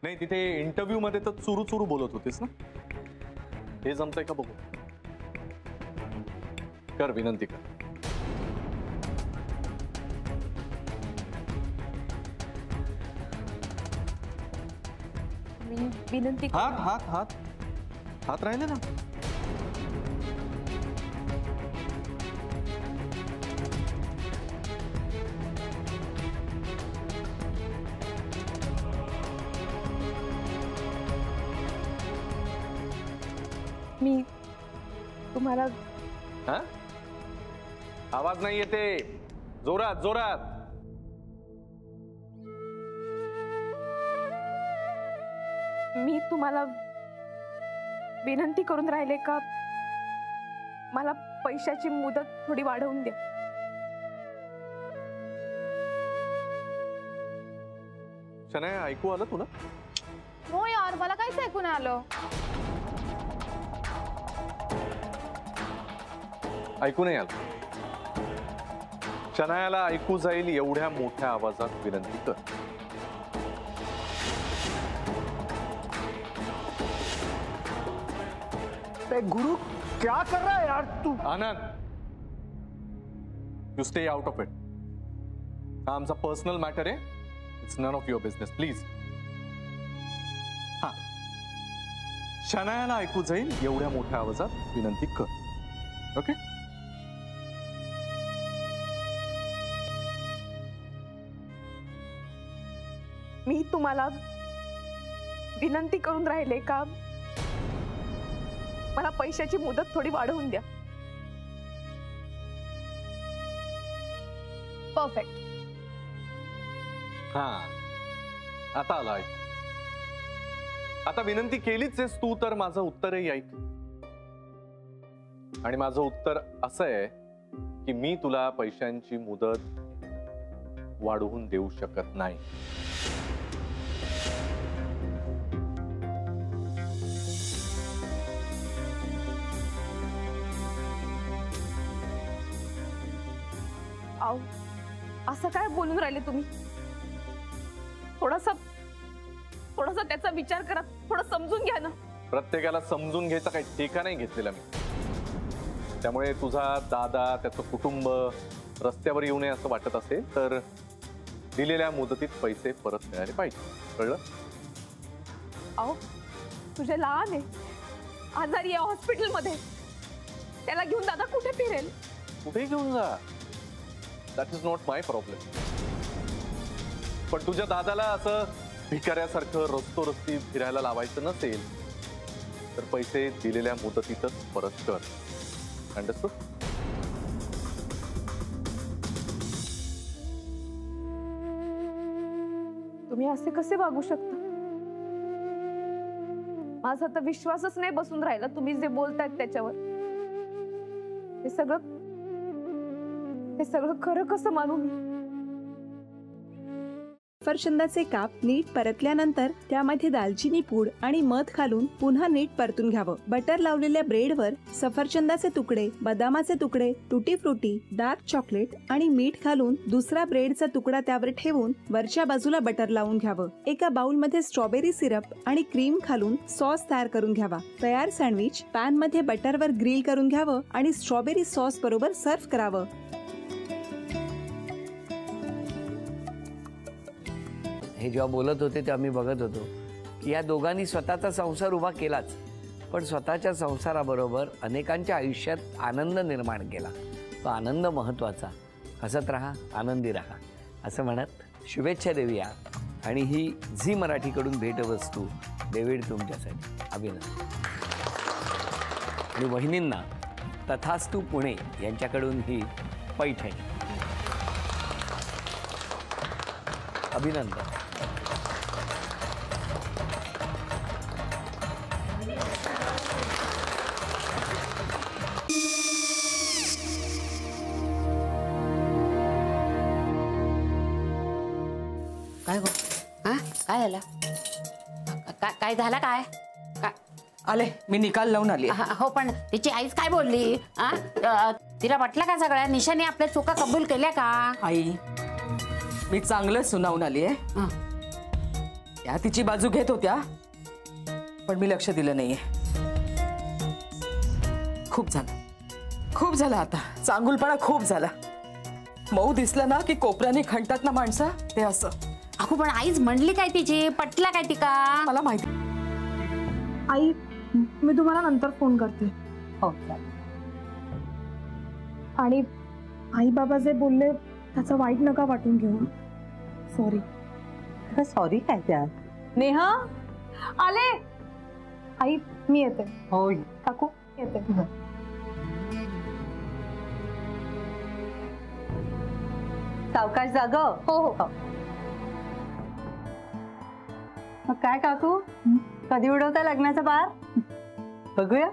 नाही तिथे इंटरव्ह्यू मध्ये तर चुरू चुरू बोलत होतीस ना, हे जमतंय का बघू. कर विनंती कर. विनंती. हात हात हात हात राहिले ना. मी तुम्हाला. हा आवाज नाही येते, जोरात जोरात. मी तुम्हाला विनंती करून राहिले का मला पैशाची मुदत थोडी वाढवून द्या. शनाया ऐकू आलं तुला? हो यार, मला काहीच ऐकू नाही आलं. ऐकू नाही आलं. शनायाला ऐकू जाईल एवढ्या मोठ्या आवाजात विनंती कर. गुरु क्या कर रहा है यार तू? Anand, you stay out of it. हा आमचा पर्सनल मॅटर आहे. It's none of your business please. हा शनायाला ऐकू जाईल एवढ्या मोठ्या आवाजात विनंती कर. ओके. मी तुम्हाला विनंती करून राहिले का मला पैशाची मुदत थोडी वाढवून द्या. परफेक्ट. हा आता आला ऐक. आता विनंती केलीच आहेस तू तर माझं उत्तरही ऐक. आणि माझं उत्तर असं आहे की मी तुला पैशांची मुदत वाढवून देऊ शकत नाही. आओ, असं काय बोलून राहिले तुम्ही? थोडासा त्याचा विचार करा, थोडं समजून घ्या ना. प्रत्येकाला समजून घ्यायचा काही ठेका नाही घेतलेला मी. त्यामुळे तुझा दादा त्याचं कुटुंब रस्त्यावर येऊ नये असं वाटत असेल तर दिलेल्या मुदतीत पैसे परत मिळाले पाहिजे. कळलं? आओ, तुझे लहान आहे, आजारी आहे हॉस्पिटलमध्ये. त्याला घेऊन दादा कुठे फिरेल? कुठे घेऊन जा, that is not my problem. पण तुझ्या दादाला असं भिकाऱ्यासारखं रस्ती फिरायला लावायचं नसेल तर पैसे दिलेल्या मुदतीतच परत कर. अंडरस्टूड? तुम्ही असे कसे वागू शकता? माझा तर विश्वासच नाही बसून राहिला तुम्ही जे बोलतायत त्याच्यावर. हे सगळं खरं कसं मानू मी? सफरचंदाचे काप नीट परतल्यानंतर त्यामध्ये दालचिनी पूड आणि मध घालून पुन्हा नीट परतून घ्यावं. बटर लावलेल्या ब्रेडवर सफरचंदाचे तुकडे, बदामाचे तुकडे, टुटी फ्रुटी, डार्क चॉकलेट आणि मीठ घालून दुसरा ब्रेडचा तुकडा त्यावर ठेवून वरच्या बाजूला बटर लावून घ्यावं. एका बाउलमध्ये स्ट्रॉबेरी सिरप आणि क्रीम घालून सॉस तयार करून घ्यावा. तयार सँडविच पॅन मध्ये बटरवर ग्रिल करून घ्यावं आणि स्ट्रॉबेरी सॉस बरोबर सर्व्ह करावं. हे जेव्हा बोलत होते तेव्हा मी बघत होतो की या दोघांनी स्वतःचा संसार उभा केलाच, पण स्वतःच्या संसाराबरोबर अनेकांच्या आयुष्यात आनंद निर्माण केला. तो आनंद महत्त्वाचा. हसत राहा, आनंदी राहा असं म्हणत शुभेच्छा देऊया. आणि ही झी मराठीकडून भेटवस्तू डेव्हिड तुमच्यासाठी. अभिनंदन. आणि वहिनींना तथास्तू पुणे यांच्याकडून ही पैठणी. अभिनंदन. काय गो? हा काय झालं? काय झालं? काय आले मी निकाल लावून आली. हो पण तिची आईच काय बोलली? तिला वाटलं का सगळ्या निशाने आपल्या चुका कबूल केल्या का? आई मी चांगलं सुनावून आली आहे. त्या तिची बाजू घेत होत्या, पण मी लक्ष दिलं नाहीये. खूप झालं आता. चांगुलपणा खूप झाला. मऊ दिसलं ना की कोपऱ्याने खणतात ना माणसं, ते असं. अगो पण आईच म्हणली काय तिची, पटला काय ती का? मला माहिती. आई मी तुम्हाला नंतर फोन करते. हो. आणि आई बाबा जे बोलले त्याचं वाईट नका वाटून घेऊ. सॉरी. सॉरी काय त्या? नेहा आले. आई मी येते. हो काकू येते. सावकाश जाग. हो हो. मग काय काकू, कधी उडवता लग्नाचा बार? बघूया.